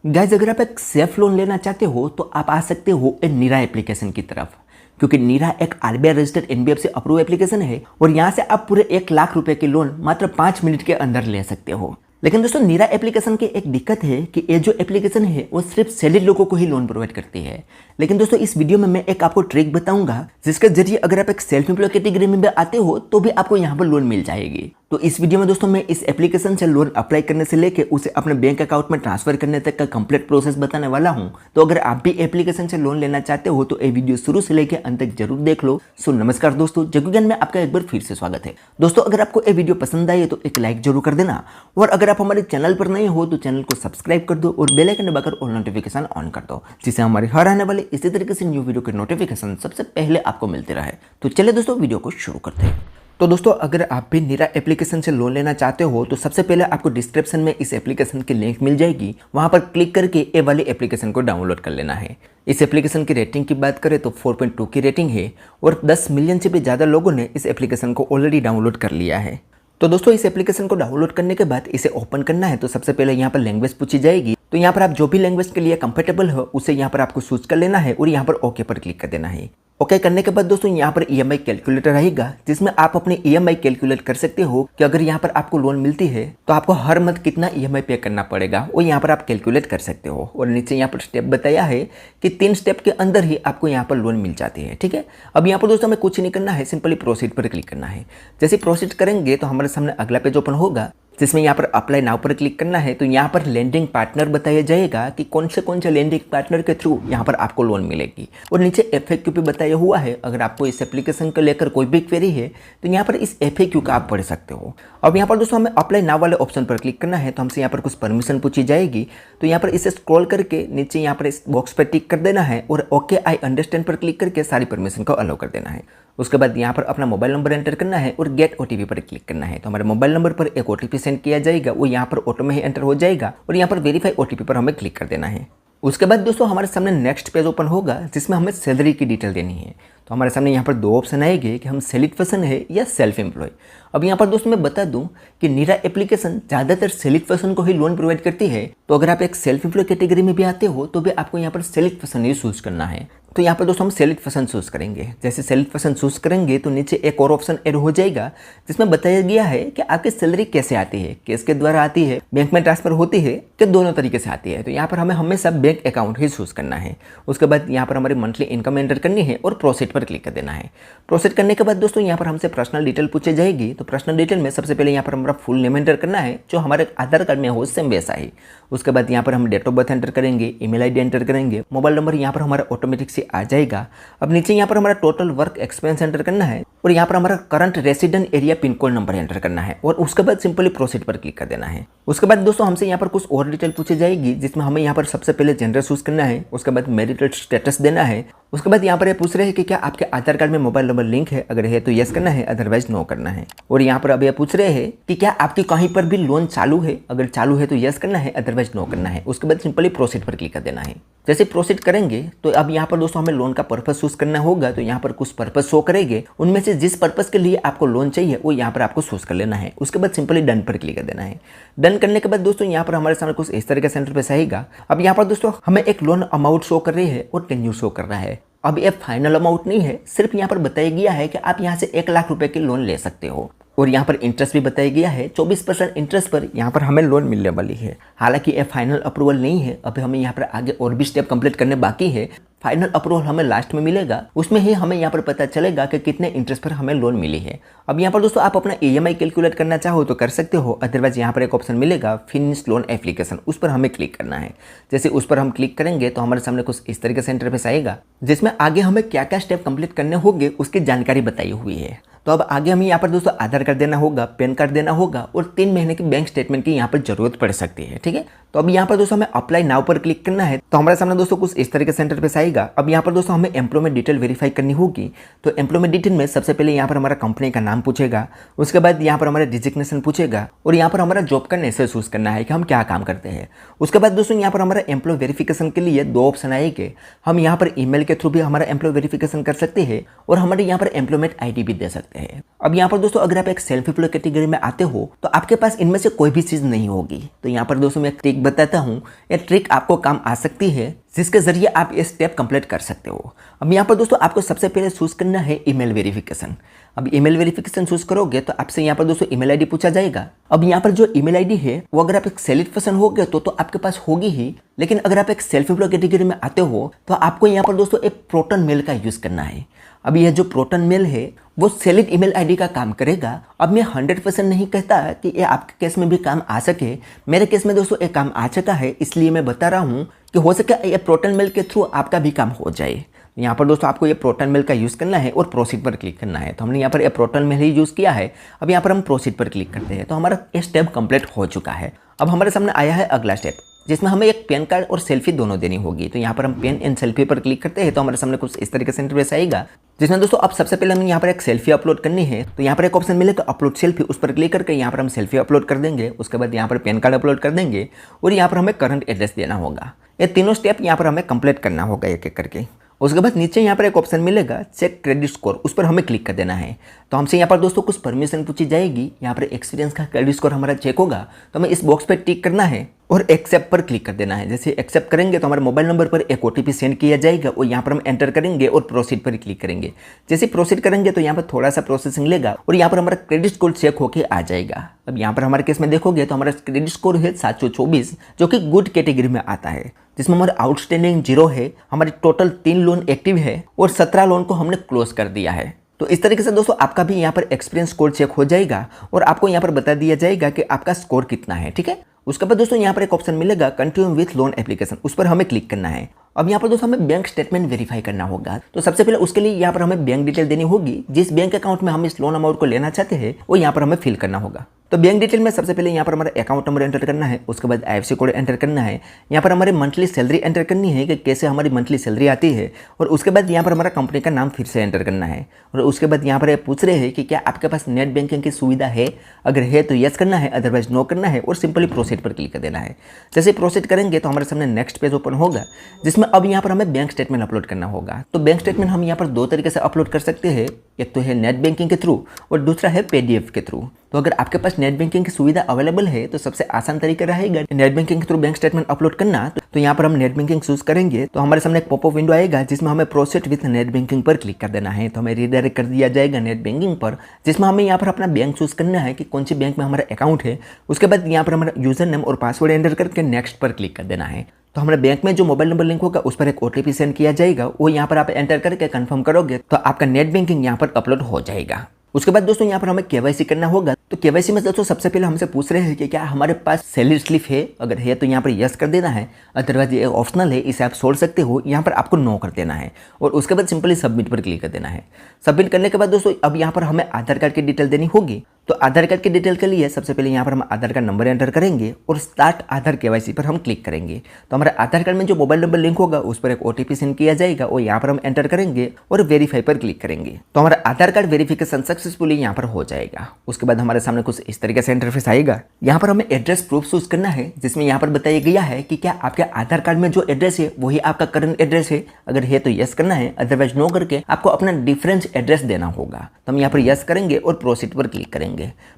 Guys, अगर आप एक सेफ लोन लेना चाहते हो तो आप आ सकते हो नीरा एप्लीकेशन की तरफ, क्योंकि नीरा एक RBI registered NBFC approve application है और यहाँ से आप पूरे 1 लाख रुपए की लोन मात्र 5 मिनट के अंदर ले सकते हो। लेकिन दोस्तों, नीरा एप्लीकेशन की एक दिक्कत है कि ये जो एप्लीकेशन है वो सिर्फ सैलरी लोगों को ही लोन प्रोवाइड करती है। लेकिन दोस्तों, इस वीडियो में मैं एक आपको ट्रिक बताऊंगा जिसके जरिए अगर आप एक सेल्फ एम्प्लॉय कैटेगरी में भी आते हो तो भी आपको यहाँ पर लोन मिल जाएगी। तो इस वीडियो में दोस्तों मैं इस एप्लीकेशन से लोन अप्लाई करने से लेके उसे अपने बैंक अकाउंट में ट्रांसफर करने तक का कंप्लीट प्रोसेस बताने वाला हूं। तो अगर आप भी एप्लीकेशन से लोन लेना चाहते हो तो ये वीडियो शुरू से लेकर अंत तक जरूर देख लो। सो नमस्कार दोस्तों, जग्गू ज्ञान में आपका एक बार फिर से स्वागत है। दोस्तों, अगर आपको ये वीडियो पसंद आई तो एक लाइक जरूर कर देना, और अगर आप हमारे चैनल पर नए हो तो चैनल को सब्सक्राइब कर दो और बेल आइकन दबाकर ऑल नोटिफिकेशन ऑन कर दो, जिससे हमारे हर आने वाले इसी तरीके से न्यू वीडियो के नोटिफिकेशन सबसे पहले आपको मिलते रहे। तो चलिए दोस्तों, वीडियो को शुरू करते हैं। तो दोस्तों, अगर आप भी नीरा एप्लीकेशन से लोन लेना चाहते हो तो सबसे पहले आपको डिस्क्रिप्शन में इस एप्लीकेशन की लिंक मिल जाएगी, वहां पर क्लिक करके ये वाली एप्लीकेशन को डाउनलोड कर लेना है। इस एप्लीकेशन की रेटिंग की बात करें तो 4.2 की रेटिंग है और 10 मिलियन से भी ज़्यादा लोगों ने इस एप्लीकेशन को ऑलरेडी डाउनलोड कर लिया है। तो दोस्तों, इस एप्लीकेशन को डाउनलोड करने के बाद इसे ओपन करना है तो सबसे पहले यहाँ पर लैंग्वेज पूछी जाएगी। तो यहाँ पर आप जो भी लैंग्वेज के लिए कंफर्टेबल हो उसे यहाँ पर आपको चूज कर लेना है और यहाँ पर ओके पर क्लिक कर देना है। ओके करने के बाद दोस्तों यहाँ पर ईएमआई कैलकुलेटर आएगा, जिसमें आप अपनी ईएमआई कैलकुलेट कर सकते हो कि अगर यहाँ पर आपको लोन मिलती है तो आपको हर मंथ कितना ईएमआई पे करना पड़ेगा, वो यहाँ पर आप कैलकुलेट कर सकते हो। और नीचे यहाँ पर स्टेप बताया है कि 3 स्टेप के अंदर ही आपको यहाँ पर लोन मिल जाती है। ठीक है, अब यहाँ पर दोस्तों हमें कुछ नहीं करना है, सिंपली प्रोसीड पर क्लिक करना है। जैसे प्रोसीड करेंगे तो हमारे सामने अगला पेज ओपन होगा, जिसमें यहाँ पर अप्लाई नाउ पर क्लिक करना है। तो यहाँ पर लेंडिंग पार्टनर बताया जाएगा कि कौन से लेंडिंग पार्टनर के थ्रू यहाँ पर आपको लोन मिलेगी, और नीचे एफएक्यू भी बताया हुआ है। अगर आपको इस एप्लीकेशन को लेकर कोई भी क्वेरी है तो यहाँ पर इस एफएक्यू का आप पढ़ सकते हो। अब यहाँ पर दोस्तों हमें अप्लाई नाउ वाले ऑप्शन पर क्लिक करना है, तो हमसे यहाँ पर कुछ परमिशन पूछी जाएगी। तो यहाँ पर इसे स्क्रॉल करके नीचे यहाँ पर इस बॉक्स पर टिक कर देना है और ओके आई अंडरस्टैंड पर क्लिक करके सारी परमिशन को अलाउ कर देना है। उसके बाद यहाँ पर अपना मोबाइल नंबर एंटर करना है और गेट ओटीपी पर क्लिक करना है। तो हमारे मोबाइल नंबर पर एक ओटीपी सेंड किया जाएगा, वो यहाँ पर ऑटो में ही एंटर हो जाएगा और यहाँ पर वेरीफाई ओटीपी पर हमें क्लिक कर देना है। उसके बाद दोस्तों हमारे सामने नेक्स्ट पेज ओपन होगा, जिसमें हमें सैलरी की डिटेल देनी है। तो हमारे सामने यहाँ पर 2 ऑप्शन आएंगे कि हम सैलरी पर्सन है या सेल्फ एम्प्लॉय। अब यहाँ पर दोस्तों मैं बता दूं कि नीरा एप्लीकेशन ज़्यादातर सैलरी पर्सन को ही लोन प्रोवाइड करती है। तो अगर आप एक सेल्फ एम्प्लॉय कैटेगरी में भी आते हो तो भी आपको यहाँ पर सैलरी पर्सन ही चूज करना है। तो यहाँ पर दोस्तों हम सैलरी पर्सन चूज करेंगे। जैसे सैलरी पर्सन चूज करेंगे तो नीचे एक और ऑप्शन ऐड हो जाएगा, जिसमें बताया गया है कि आपकी सैलरी कैसे आती है, कैश के द्वारा आती है, बैंक में ट्रांसफर होती है, कि दोनों तरीके से आती है। तो यहाँ पर हमें हमेशा बैंक अकाउंट ही चूज करना है। उसके बाद यहाँ पर हमारी मंथली इनकम एंटर करनी है और प्रोसीड पर क्लिक कर देना है। प्रोसीड करने के बाद दोस्तों यहाँ पर हमसे पर्सनल डिटेल पूछी जाएगी। तो पर्सनल डिटेल में सबसे पहले यहाँ पर हमारा फुल नेम एंटर करना है, जो हमारे आधार कार्ड में हो सेम वैसा ही। उसके बाद यहाँ पर हम डेट ऑफ बर्थ एंटर करेंगे, ईमेल आईडी एंटर करेंगे, मोबाइल नंबर यहाँ पर हमारा ऑटोमेटिक से आ जाएगा। अब नीचे यहाँ पर हमारा टोटल वर्क एक्सपेंस एंटर करना है और यहाँ पर हमारा current resident area pin code number enter करना है और उसके बाद सिंपली प्रोसीड पर क्लिक कर देना है। उसके बाद दोस्तों हमसे यहाँ पर कुछ और डिटेल पूछी जाएगी, जिसमें हमें यहाँ पर सबसे पहले जेंडर चूज करना है। उसके बाद मैरिटल स्टेटस देना है। उसके बाद यहाँ पर ये पूछ रहे हैं कि क्या आपके आधार कार्ड में मोबाइल नंबर लिंक है, अगर है तो यस करना है, अदरवाइज नो करना है। और यहाँ पर अब ये पूछ रहे हैं कि क्या आपकी कहीं पर भी लोन चालू है, अगर चालू है तो यस करना है, अदरवाइज नो करना है। उसके बाद सिंपली प्रोसीड पर क्लिक कर देना है। जैसे प्रोसीड करेंगे तो अब यहाँ पर दोस्तों हमें लोन का पर्पस चूज करना होगा। तो यहाँ पर कुछ पर्पस शो करेंगे, उनमें से जिस पर्पस के लिए आपको लोन चाहिए वो यहाँ पर आपको चूज कर लेना है। उसके बाद सिंपली डन पर क्लिक कर देना है। डन करने के बाद दोस्तों यहाँ पर हमारे सामने कुछ इस तरह का सेंटर पे आएगा। अब यहाँ पर दोस्तों हमें एक लोन अमाउंट शो कर रही है और टेन्यूर शो कर रहा है। अब ये फाइनल अमाउंट नहीं है, सिर्फ यहाँ पर बताया गया है कि आप यहाँ से 1 लाख रुपए की लोन ले सकते हो। और यहाँ पर इंटरेस्ट भी बताया गया है, 24% इंटरेस्ट पर यहाँ पर हमें लोन मिलने वाली है। हालांकि ये फाइनल अप्रूवल नहीं है, अभी हमें यहाँ पर आगे और भी स्टेप कंप्लीट करने बाकी है। फाइनल अप्रूवल हमें लास्ट में मिलेगा, उसमें ही हमें यहाँ पर पता चलेगा कि कितने इंटरेस्ट पर हमें लोन मिली है। अब यहाँ पर दोस्तों आप अपना ईएमआई कैलकुलेट करना चाहो तो कर सकते हो, अदरवाइज यहाँ पर एक ऑप्शन मिलेगा फिनिश लोन एप्लीकेशन, उस पर हमें क्लिक करना है। जैसे उस पर हम क्लिक करेंगे तो हमारे सामने कुछ इस तरीके से इंटरफेस आएगा, जिसमें आगे हमें क्या क्या स्टेप कंप्लीट करने होंगे उसकी जानकारी बताई हुई है। तो अब आगे हमें यहाँ पर दोस्तों आधार कार्ड देना होगा, पैन कार्ड देना होगा और 3 महीने की बैंक स्टेटमेंट की यहाँ पर जरूरत पड़ सकती है। ठीक है, तो अब यहाँ पर दोस्तों हमें अप्लाई नाउ पर क्लिक करना है। तो हमारे सामने दोस्तों कुछ इस तरह के सेंटर पे आएगा। अब यहाँ पर दोस्तों हमें एम्प्लॉयमेंट डिटेल वेरीफाई करनी होगी। तो एम्प्लॉयमेंट डिटेल में सबसे पहले यहाँ पर हमारा कंपनी का नाम पूछेगा, उसके बाद यहाँ पर हमारा डिजिग्नेशन पूछेगा और यहाँ पर हमारा जॉब का नेचर चूज करना है कि हम क्या काम करते हैं। उसके बाद दोस्तों यहाँ पर हमारा एम्प्लॉय वेरिफिकेशन के लिए 2 ऑप्शन आएंगे। हम यहाँ पर ईमेल के थ्रू भी हमारा एम्प्लॉय वेरिफिकेशन कर सकते हैं और हमारे यहाँ पर एम्प्लॉयमेंट आईडी भी दे सकते हैं। सकते हैं। अब यहाँ पर दोस्तों अगर आप एक सेल्फ एम्प्लॉय कैटेगरी में आते हो तो आपके पास इनमें से कोई भी चीज़ नहीं होगी। तो यहाँ पर दोस्तों मैं एक ट्रिक बताता हूँ, ये ट्रिक आपको काम आ सकती है जिसके जरिए आप ये स्टेप कंप्लीट कर सकते हो। अब यहाँ पर दोस्तों आपको सबसे पहले चूज करना है ईमेल वेरिफिकेशन। अब ईमेल वेरिफिकेशन चूज करोगे तो आपसे यहाँ पर दोस्तों ईमेल आईडी पूछा जाएगा। अब यहाँ पर जो ईमेल आईडी है वो अगर आप एक सैलरी पर्सन हो गए तो आपके पास होगी ही, लेकिन अगर आप एक सेल्फ एम्प्लॉय कैटेगरी में आते हो तो आपको यहाँ पर दोस्तों एक प्रोटॉन मेल का यूज करना है। अब यह जो प्रोटॉन मेल है वो सैलरी ईमेल आईडी का काम करेगा। अब मैं 100% नहीं कहता कि ये आपके केस में भी काम आ सके, मेरे केस में दोस्तों ये काम आ चुका है, इसलिए मैं बता रहा हूँ कि हो सके ये प्रोटॉन मेल के थ्रू आपका भी काम हो जाए। यहाँ पर दोस्तों आपको ये प्रोटॉन मेल का यूज़ करना है और प्रोसीड पर क्लिक करना है। तो हमने यहाँ पर ये प्रोटॉन मेल ही यूज़ किया है। अब यहाँ पर हम प्रोसीड पर क्लिक करते हैं तो हमारा ये स्टेप कंप्लीट हो चुका है। अब हमारे सामने आया है अगला स्टेप जिसमें हमें एक पैन कार्ड और सेल्फी दोनों देनी होगी। तो यहाँ पर हम पेन एंड सेल्फी पर क्लिक करते हैं तो हमारे सामने कुछ इस तरीके से इंटरफेस आएगा, जिसमें दोस्तों अब सबसे पहले हमें यहाँ पर एक सेल्फी अपलोड करनी है। तो यहाँ पर एक ऑप्शन मिलेगा अपलोड सेल्फी, उस पर क्लिक करके यहाँ पर हम सेल्फी अपलोड कर देंगे। उसके बाद यहाँ पर पैन कार्ड अपलोड कर देंगे और यहाँ पर हमें करंट एड्रेस देना होगा। ये तीनों स्टेप यहाँ पर हमें कंप्लीट करना होगा एक एक करके। उसके बाद नीचे यहाँ पर एक ऑप्शन मिलेगा चेक क्रेडिट स्कोर, उस पर हमें क्लिक कर देना है। तो हमसे यहाँ पर दोस्तों कुछ परमिशन पूछी जाएगी। यहाँ पर एक्सपीरियंस का क्रेडिट स्कोर हमारा चेक होगा तो हमें इस बॉक्स पर टिक करना है और एक्सेप्ट पर क्लिक कर देना है। जैसे एक्सेप्ट करेंगे तो हमारे मोबाइल नंबर पर एक ओटीपी सेंड किया जाएगा और यहाँ पर हम एंटर करेंगे और प्रोसीड पर क्लिक करेंगे। जैसे प्रोसीड करेंगे तो यहाँ पर थोड़ा सा प्रोसेसिंग लेगा और यहाँ पर हमारा क्रेडिट स्कोर चेक होकर आ जाएगा। अब यहाँ पर हमारे केस में देखोगे तो हमारा क्रेडिट स्कोर है 724, जो कि गुड कैटेगरी में आता है, जिसमें हमारा आउटस्टैंडिंग 0 है, हमारे टोटल 3 लोन एक्टिव है और 17 लोन को हमने क्लोज कर दिया है। तो इस तरीके से दोस्तों आपका भी यहाँ पर एक्सपीरियंस स्कोर चेक हो जाएगा और आपको यहाँ पर बता दिया जाएगा कि आपका स्कोर कितना है। ठीक है, उसके बाद दोस्तों यहाँ पर एक ऑप्शन मिलेगा कंटिन्यू विथ लोन एप्लीकेशन, उस पर हमें क्लिक करना है। अब यहाँ पर दोस्तों हमें बैंक स्टेटमेंट वेरीफाई करना होगा। तो सबसे पहले उसके लिए यहाँ पर हमें बैंक डिटेल देनी होगी। जिस बैंक अकाउंट में हम इस लोन अमाउंट को लेना चाहते हैं वो यहाँ पर हमें फिल करना होगा। तो बैंक डिटेल में सबसे पहले यहाँ पर हमारा अकाउंट नंबर एंटर करना है, उसके बाद IFSC कोड एंटर करना है। यहाँ पर हमारी मंथली सैलरी एंटर करनी है कि कैसे हमारी मंथली सैलरी आती है, और उसके बाद यहाँ पर हमारा कंपनी का नाम फिर से एंटर करना है। और उसके बाद यहाँ पर ये पूछ रहे हैं कि क्या आपके पास नेट बैंकिंग की सुविधा है, अगर है तो यस करना है, अदरवाइज नो करना है और सिंपली प्रोसीड पर क्लिक कर देना है। जैसे प्रोसीड करेंगे तो हमारे सामने नेक्स्ट पेज ओपन होगा, जिसमें अब यहाँ पर हमें बैंक स्टेटमेंट अपलोड करना होगा। तो बैंक स्टेटमेंट हम यहाँ पर 2 तरीके से अपलोड कर सकते हैं, एक तो है नेट बैंकिंग के थ्रू और दूसरा है PDF के थ्रू। तो अगर आपके पास नेट बैंकिंग की सुविधा अवेलेबल है तो सबसे आसान तरीका रहेगा नेट बैंकिंग के थ्रू बैंक स्टेटमेंट अपलोड करना। तो यहाँ पर हम नेट बैंकिंग चूज करेंगे तो हमारे सामने एक पॉपअप विंडो आएगा जिसमें हमें प्रोसीड विथ नेट बैंकिंग पर क्लिक कर देना है। तो हमें रिडायरेक्ट कर दिया जाएगा नेट बैंकिंग पर, जिसमें हमें यहाँ पर अपना बैंक चूज करना है कि कौन सी बैंक में हमारा अकाउंट है। उसके बाद यहाँ पर हमारा यूजर नेम और पासवर्ड एंटर करके नेक्स्ट पर क्लिक कर देना है। तो हमारे बैंक में जो मोबाइल नंबर लिंक होगा उस पर एक OTP सेंड किया जाएगा, वो यहाँ पर आप एंटर करके कंफर्म करोगे तो आपका नेट बैंकिंग यहाँ पर अपलोड हो जाएगा। उसके बाद दोस्तों यहाँ पर हमें KYC करना होगा। तो KYC में दोस्तों सबसे पहले हमसे पूछ रहे हैं कि क्या हमारे पास सैलरी स्लिप है, अगर है तो यहाँ पर यस कर देना है, अदरवाइज ये ऑप्शनल है, इसे आप छोड़ सकते हो, यहाँ पर आपको नो कर देना है। और उसके बाद सिंपली सबमिट पर क्लिक कर देना है। सबमिट करने के बाद दोस्तों अब यहाँ पर हमें आधार कार्ड की डिटेल देनी होगी। तो आधार कार्ड की डिटेल के लिए सबसे पहले यहाँ पर हम आधार कार्ड नंबर एंटर करेंगे और स्टार्ट आधार KYC पर हम क्लिक करेंगे। तो हमारे आधार कार्ड में जो मोबाइल नंबर लिंक होगा उस पर एक OTP सेंड किया जाएगा और यहाँ पर हम एंटर करेंगे और वेरीफाई पर क्लिक करेंगे। तो हमारा आधार कार्ड वेरिफिकेशन सक्सेसफुली यहाँ पर हो जाएगा। उसके बाद हमारे सामने कुछ इस तरीके से इंटरफेस आएगा। यहाँ पर हमें एड्रेस प्रूफ चूज करना है, जिसमें यहाँ पर बताया गया है कि क्या आपके आधार कार्ड में जो एड्रेस है वही आपका करंट एड्रेस है, अगर है तो यस करना है, अदरवाइज नो करके आपको अपना डिफरेंस एड्रेस देना होगा। तो हम यहाँ पर यस करेंगे और प्रोसीड पर क्लिक करेंगे।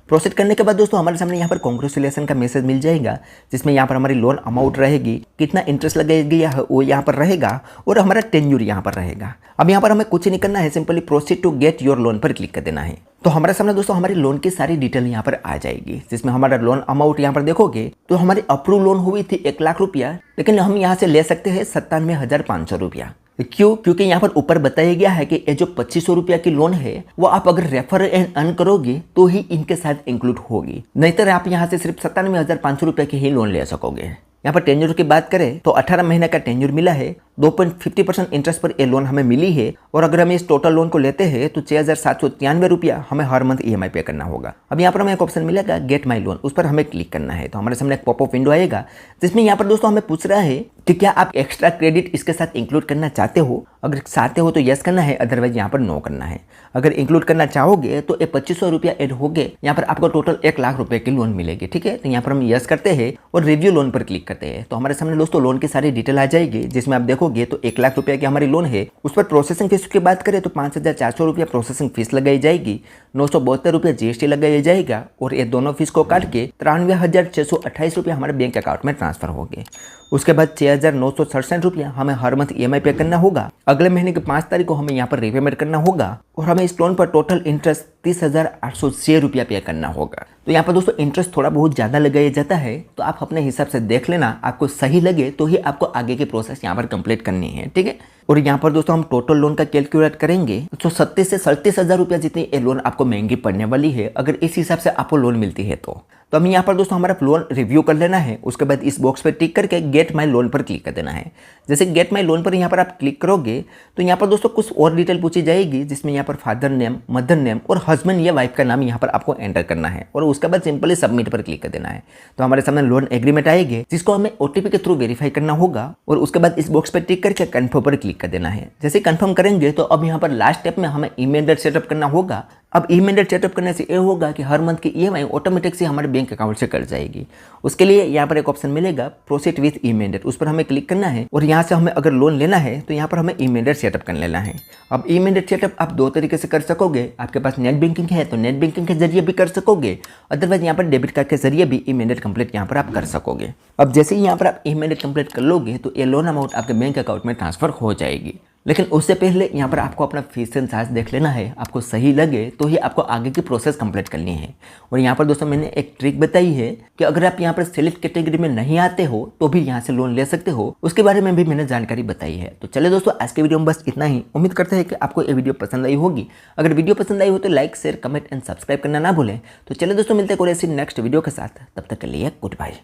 प्रोसीड करने के बाद दोस्तों हमारे सामने यहाँ पर कांग्रेचुलेशन का मैसेज मिल जाएगा, जिसमें यहाँ पर हमारी लोन अमाउंट रहेगी, कितना इंटरेस्ट लगाया गया है वो यहाँ पर रहेगा और हमारा टेन्यूर यहाँ पर रहेगा। अब यहाँ पर हमें कुछ नहीं करना है, simply proceed to get your loan पर क्लिक कर देना है। तो हमारे सामने दोस्तों हमारी लोन की सारी डिटेल यहाँ पर आ जाएगी, जिसमें हमारा लोन अमाउंट यहाँ पर देखोगे तो हमारी अप्रूव लोन हुई थी 1 लाख रुपया, लेकिन हम यहाँ से ले सकते हैं 97,500 रुपया। क्यों? क्योंकि यहाँ पर ऊपर बताया गया है कि ये जो 2500 रुपया की लोन है वो आप अगर रेफर एंड अर्न करोगे तो ही इनके साथ इंक्लूड होगी, नहीं तो आप यहाँ से सिर्फ 97,500 रुपये की ही लोन ले सकोगे। यहाँ पर टेन्योर की बात करें तो 18 महीने का टेन्योर मिला है, 2.50% इंटरेस्ट पर ये लोन हमें मिली है, और अगर हम इस टोटल लोन को लेते हैं तो 6,793 रुपया हमें हर मंथ EMI पे करना होगा। अब यहाँ पर हमें एक ऑप्शन मिलेगा गेट माई लोन, उस पर हमें क्लिक करना है। तो हमारे सामने एक पॉपअप विंडो आएगा, जिसमें यहाँ पर दोस्तों हमें पूछ रहा है कि क्या आप एक्स्ट्रा क्रेडिट इसके साथ इंक्लूड करना चाहते हो। अगर चाहते हो तो यस करना है, अदरवाइज यहाँ पर नो करना है। अगर इंक्लूड करना चाहोगे तो ये 2500 रुपया ऐड हो गए, यहाँ पर आपको टोटल 1 लाख रुपए की लोन मिलेगी। ठीक है, तो यहाँ पर हम यस करते हैं और रिव्यू लोन पर क्लिक करते हैं। तो हमारे सामने दोस्तों लोन की सारी डिटेल आ जाएगी, जिसमें आप देखोगे तो 1 लाख रुपये की हमारी लोन है। उस पर प्रोसेसिंग फीस की बात करें तो 5400 रुपया प्रोसेसिंग फीस लगाई जाएगी, 972 रुपया जीएसटी लगाया जाएगा और ये दोनों फीस को काट के 93,628 रुपया हमारे बैंक अकाउंट में ट्रांसफर हो गए। उसके बाद 6,967 रुपया हमें हर मंथ ईएमआई पे करना होगा। अगले महीने की 5 तारीख को हमें यहाँ पर रीपेमेंट करना होगा और हमें इस लोन पर टोटल इंटरेस्ट 30,806 रुपया पे करना होगा। तो यहाँ पर दोस्तों इंटरेस्ट थोड़ा बहुत ज़्यादा लगाया जाता है, तो आप अपने हिसाब से देख लेना, आपको सही लगे तो ही आपको आगे की प्रोसेस यहाँ पर कंप्लीट करनी है। ठीक है, और यहाँ पर दोस्तों हम टोटल लोन का कैलकुलेट करेंगे तो 37 से 37,000 रुपया जितनी ये लोन आपको महंगी पड़ने वाली है, अगर इस हिसाब से आपको लोन मिलती है तो हमें यहाँ पर दोस्तों हमारा लोन रिव्यू कर लेना है। उसके बाद इस बॉक्स पर टिक करके गेट माई लोन पर क्लिक कर देना है। जैसे गेट माई लोन पर यहाँ पर आप क्लिक करोगे तो यहाँ पर दोस्तों कुछ और डिटेल पूछी जाएगी, जिसमें यहाँ पर फादर नेम, मदर नेम और हस्बैंड या वाइफ का नाम यहाँ पर आपको एंटर करना है और उसके बाद सिंपली सबमिट पर क्लिक कर देना है। तो हमारे सामने लोन एग्रीमेंट आएगी, जिसको हमें ओटीपी के थ्रू वेरीफाई करना होगा और उसके बाद इस बॉक्स पर टिक करके कन्फर्म पर क्लिक कर देना है। जैसे कन्फर्म करेंगे तो अब यहाँ पर लास्ट स्टेप में हमें ईमेल एड्रेस सेटअप करना होगा। अब ईमेल एड्रेस सेटअप करने से ये होगा कि हर मंथ की ईएमआई ऑटोमेटिक से हमारे बैंक अकाउंट से कट जाएगी। उसके लिए यहाँ पर एक ऑप्शन मिलेगा प्रोसीड विथ ईमेल एड्रेस, उस पर हमें क्लिक करना है और यहाँ से हमें अगर लोन लेना है तो यहाँ पर हमें ईमेल एड्रेस सेटअप कर लेना है। अब ईमेल एड्रेस सेटअप आप 2 तरीके से कर सकोगे। आपके पास नेट बैंकिंग है तो नेट बैंकिंग के जरिए भी कर सकोगे, अदरवाइज यहाँ पर डेबिट कार्ड के जरिए भी ईमेल एड्रेस कंप्लीट यहाँ पर आप कर सकोगे। अब जैसे ही यहाँ पर आप ईमेल एड्रेस कंप्लीट कर लोगे तो ये लोन अमाउंट आपके बैंक अकाउंट में ट्रांसफर हो जाएगी। लेकिन उससे पहले यहाँ पर आपको अपना फीस एंड चार्ज देख लेना है। आपको सही लगे तो ही आपको आगे की प्रोसेस कंप्लीट करनी है। और यहाँ पर दोस्तों मैंने एक ट्रिक बताई है कि अगर आप यहाँ पर सेलेक्ट कैटेगरी में नहीं आते हो तो भी यहाँ से लोन ले सकते हो, उसके बारे में भी मैंने जानकारी बताई है। तो चलिए दोस्तों आज के वीडियो में बस इतना ही। उम्मीद करते हैं कि आपको ये वीडियो पसंद आई होगी। अगर वीडियो पसंद आई हो तो like, share, comment and subscribe करना ना भूलें। तो चलिए दोस्तों मिलते हैं कोई ऐसी नेक्स्ट वीडियो के साथ, तब तक के लिए गुड बाय।